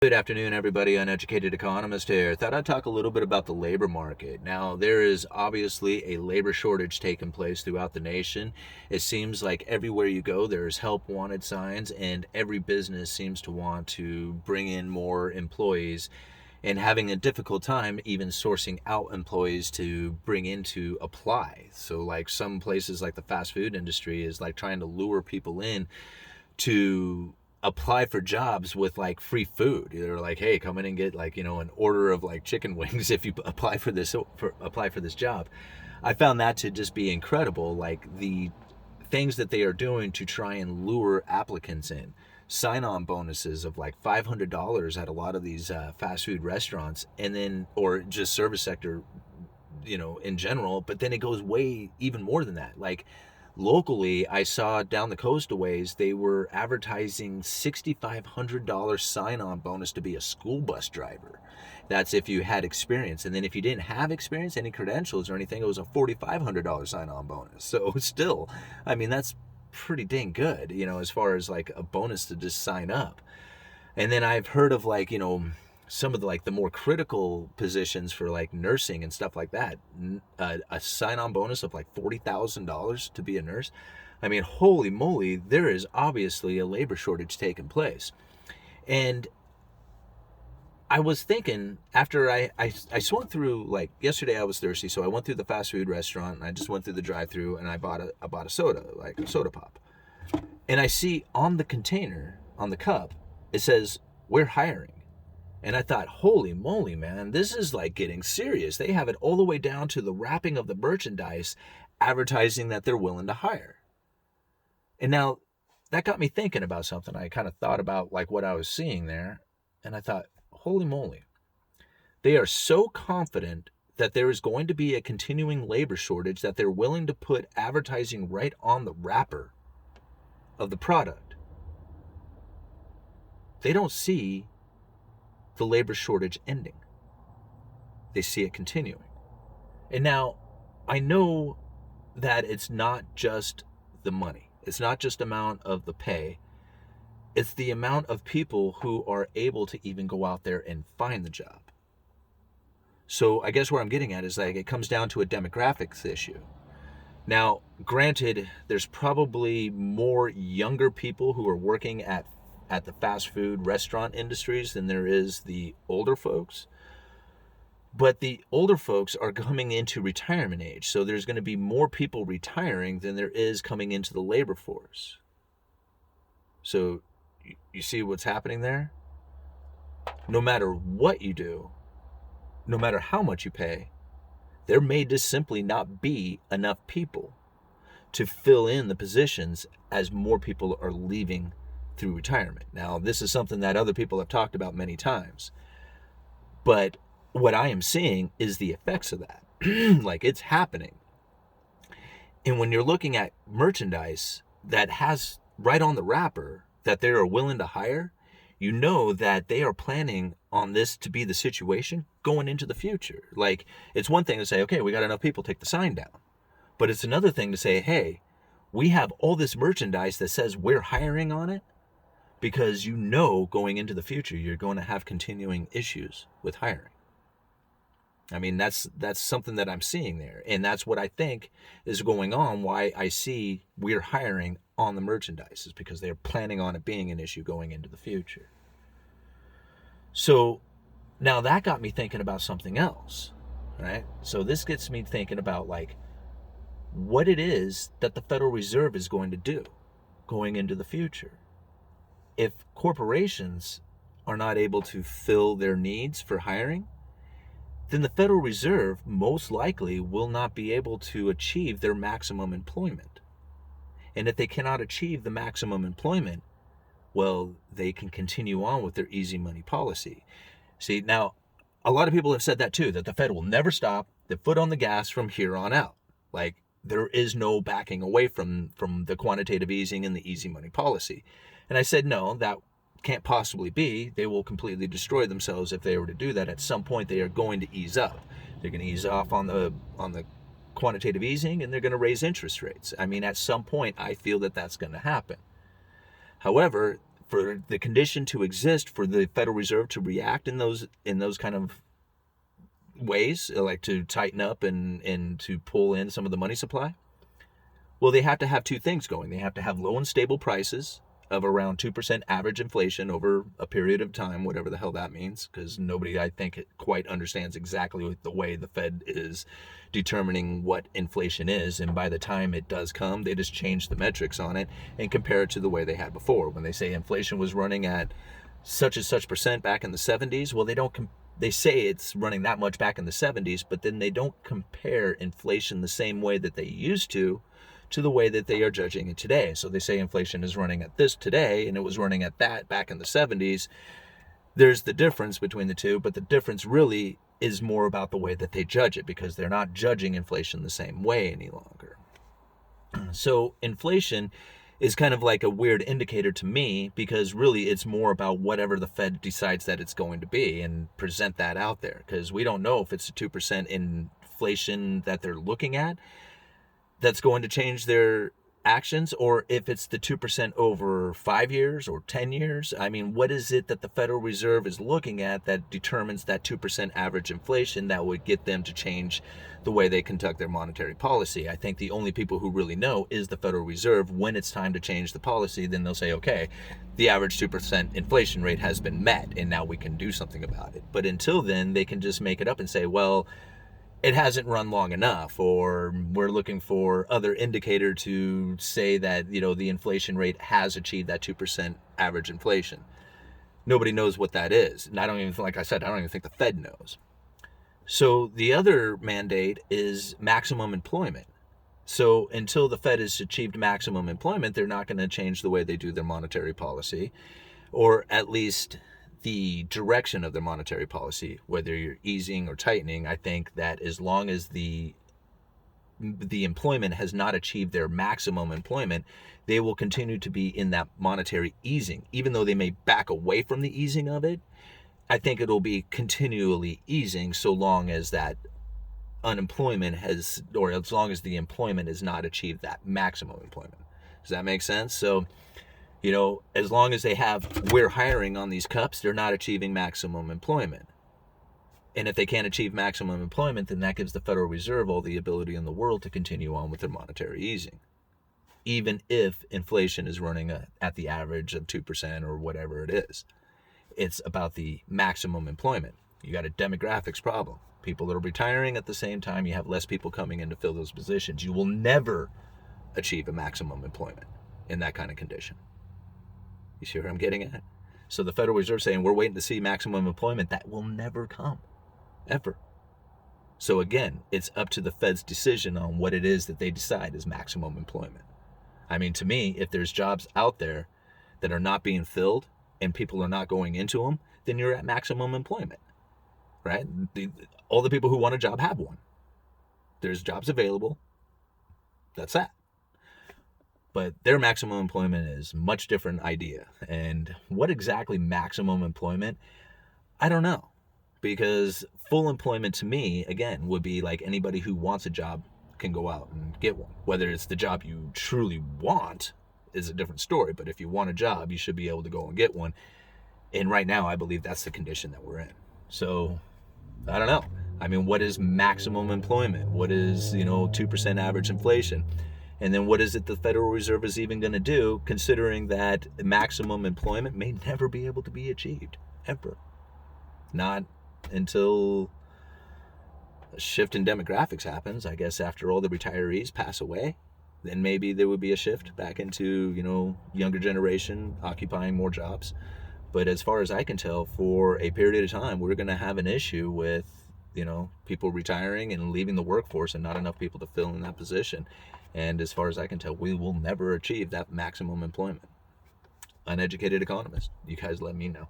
Good afternoon, everybody. Uneducated Economist here. Thought I'd talk a little bit about the labor market. Now, there is obviously a labor shortage taking place throughout the nation. It seems like everywhere you go, there's help wanted signs, and every business seems to want to bring in more employees and having a difficult time even sourcing out employees to bring in to apply. So, like some places like the fast food industry is like trying to lure people in to apply for jobs with like free food. They're like, hey, come in and get like, an order of like chicken wings if you apply for this job. I found that to just be incredible, like the things that they are doing to try and lure applicants in. Sign-on bonuses of like $500 at a lot of these fast food restaurants, and then or just service sector, in general. But then it goes way even more than that. Like locally, I saw down the coast a ways, they were advertising $6,500 sign-on bonus to be a school bus driver. That's if you had experience. And then if you didn't have experience, any credentials or anything, it was a $4,500 sign-on bonus. So still, I mean, that's pretty dang good, as far as like a bonus to just sign up. And then I've heard of like, some of the more critical positions for like nursing and stuff like that, a sign-on bonus of like $40,000 to be a nurse. I mean, holy moly, there is obviously a labor shortage taking place. And I was thinking after I swung through, like yesterday I was thirsty, so I went through the fast food restaurant and I just went through the drive-through and I bought a soda, like a soda pop. And I see on the container, on the cup, it says, "We're hiring." And I thought, holy moly, man, this is like getting serious. They have it all the way down to the wrapping of the merchandise, advertising that they're willing to hire. And now that got me thinking about something. I kind of thought about like what I was seeing there. And I thought, holy moly, they are so confident that there is going to be a continuing labor shortage that they're willing to put advertising right on the wrapper of the product. They don't see the labor shortage ending. They see it continuing. And now I know that it's not just the money. It's not just amount of the pay. It's the amount of people who are able to even go out there and find the job. So I guess where I'm getting at is like it comes down to a demographics issue. Now, granted, there's probably more younger people who are working at the fast food restaurant industries than there is the older folks. But the older folks are coming into retirement age, so there's going to be more people retiring than there is coming into the labor force. So you see what's happening there? No matter what you do, no matter how much you pay, there may just simply not be enough people to fill in the positions as more people are leaving through retirement. Now, this is something that other people have talked about many times, but what I am seeing is the effects of that. Like it's happening. And when you're looking at merchandise that has right on the wrapper that they are willing to hire, you know that they are planning on this to be the situation going into the future. Like it's one thing to say, okay, we got enough people, take the sign down. But it's another thing to say, hey, we have all this merchandise that says we're hiring on it, because going into the future, you're going to have continuing issues with hiring. I mean, that's something that I'm seeing there. And that's what I think is going on, why I see we're hiring on the merchandise, is because they're planning on it being an issue going into the future. So now that got me thinking about something else, right? So this gets me thinking about like what it is that the Federal Reserve is going to do going into the future. If corporations are not able to fill their needs for hiring, then the Federal Reserve most likely will not be able to achieve their maximum employment. And if they cannot achieve the maximum employment, well, they can continue on with their easy money policy. See, now, a lot of people have said that too, that the Fed will never stop the foot on the gas from here on out. Like, there is no backing away from the quantitative easing and the easy money policy. And I said, no, that can't possibly be. They will completely destroy themselves if they were to do that. At some point, they are going to ease up. They're going to ease off on the quantitative easing, and they're going to raise interest rates. I mean, at some point, I feel that that's going to happen. However, for the condition to exist for the Federal Reserve to react in those kind of ways, like to tighten up and to pull in some of the money supply, well, they have to have two things going. They have to have low and stable prices of around 2% average inflation over a period of time, whatever the hell that means, because nobody, I think, quite understands exactly the way the Fed is determining what inflation is. And by the time it does come, they just change the metrics on it and compare it to the way they had before. When they say inflation was running at such and such percent back in the 70s, well, they say it's running that much back in the 70s, but then they don't compare inflation the same way that they used to the way that they are judging it today. So they say inflation is running at this today, and it was running at that back in the 70s. There's the difference between the two, but the difference really is more about the way that they judge it, because they're not judging inflation the same way any longer. So inflation is kind of like a weird indicator to me, because really it's more about whatever the Fed decides that it's going to be and present that out there, because we don't know if it's a 2% inflation that they're looking at that's going to change their actions, or if it's the 2% over 5 years or 10 years. I mean, what is it that the Federal Reserve is looking at that determines that 2% average inflation that would get them to change the way they conduct their monetary policy? I think the only people who really know is the Federal Reserve. When it's time to change the policy, then they'll say, okay, the average 2% inflation rate has been met, and now we can do something about it. But until then, they can just make it up and say, well, it hasn't run long enough, or we're looking for other indicator to say that, the inflation rate has achieved that 2% average inflation. Nobody knows what that is. And I don't even think the Fed knows. So the other mandate is maximum employment. So until the Fed has achieved maximum employment, they're not going to change the way they do their monetary policy, or at least the direction of their monetary policy, whether you're easing or tightening. I think that as long as the employment has not achieved their maximum employment, they will continue to be in that monetary easing. Even though they may back away from the easing of it, I think it'll be continually easing so long as that unemployment has, or as long as the employment has not achieved that maximum employment. Does that make sense? So, as long as we're hiring on these cups, they're not achieving maximum employment. And if they can't achieve maximum employment, then that gives the Federal Reserve all the ability in the world to continue on with their monetary easing, even if inflation is running at the average of 2% or whatever it is. It's about the maximum employment. You got a demographics problem. People that are retiring at the same time, you have less people coming in to fill those positions. You will never achieve a maximum employment in that kind of condition. You see where I'm getting at? So the Federal Reserve saying we're waiting to see maximum employment, that will never come, ever. So again, it's up to the Fed's decision on what it is that they decide is maximum employment. I mean, to me, if there's jobs out there that are not being filled and people are not going into them, then you're at maximum employment, right? All the people who want a job have one. There's jobs available. That's that. But their maximum employment is a much different idea. And what exactly maximum employment? I don't know. Because full employment to me, again, would be like anybody who wants a job can go out and get one. Whether it's the job you truly want is a different story. But if you want a job, you should be able to go and get one. And right now, I believe that's the condition that we're in. So, I don't know. I mean, what is maximum employment? What is, 2% average inflation? And then what is it the Federal Reserve is even going to do, considering that maximum employment may never be able to be achieved, ever. Not until a shift in demographics happens, I guess, after all the retirees pass away. Then maybe there would be a shift back into, younger generation occupying more jobs. But as far as I can tell, for a period of time, we're going to have an issue with, people retiring and leaving the workforce and not enough people to fill in that position. And as far as I can tell, we will never achieve that maximum employment. Uneducated Economist. You guys let me know.